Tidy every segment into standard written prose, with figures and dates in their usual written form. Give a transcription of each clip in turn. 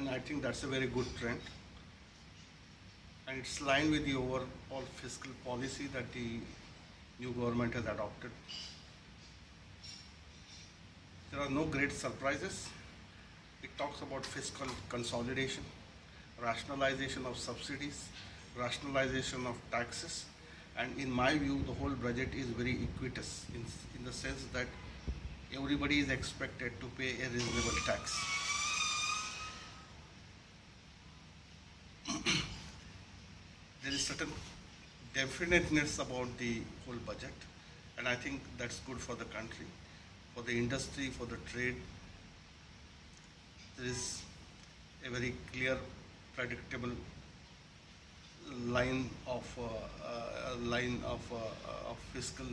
and I think that's a very good trend. And it's lined with the overall fiscal policy that the new government has adopted. There are no great surprises. It talks about fiscal consolidation, rationalization of subsidies, rationalization of taxes, and in my view, the whole budget is very equitous in the sense that everybody is expected to pay a reasonable tax. There is certain definiteness about the whole budget, and I think that's good for the country, for the industry, for the trade. There is a very clear, predictable line of fiscal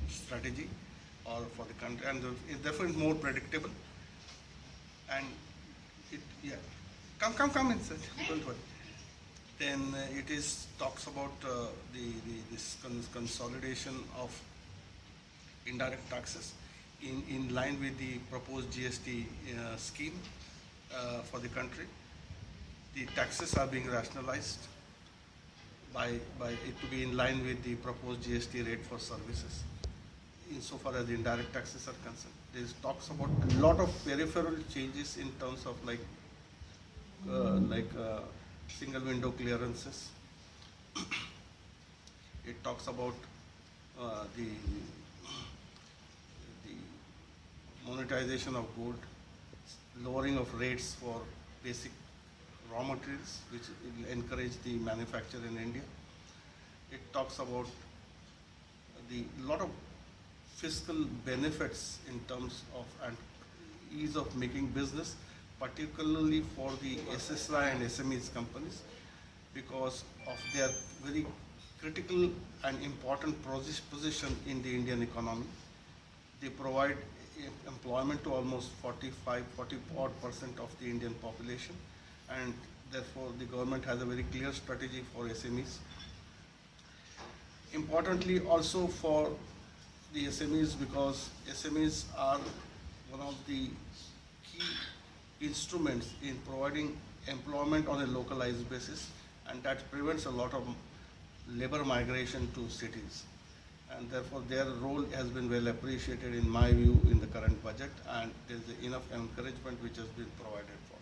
strategy or for the country, and it's definitely more predictable. And it, yeah, come inside. Don't worry. Then it is talks about this consolidation of indirect taxes in line with the proposed GST scheme for the country. The taxes are being rationalized by it to be in line with the proposed GST rate for services. Insofar as the indirect taxes are concerned, there talks about a lot of peripheral changes in terms of single window clearances. It talks about the monetization of gold, lowering of rates for basic raw materials, which will encourage the manufacture in India. It talks about the lot of fiscal benefits in terms of and ease of making business, particularly for the SSI and SMEs companies, because of their very critical and important position in the Indian economy. They provide employment to almost 40% of the Indian population, and therefore the government has a very clear strategy for SMEs. Importantly also for the SMEs, because SMEs are one of the key instruments in providing employment on a localized basis, and that prevents a lot of labor migration to cities, and therefore their role has been well appreciated in my view in the current budget, and there is enough encouragement which has been provided for.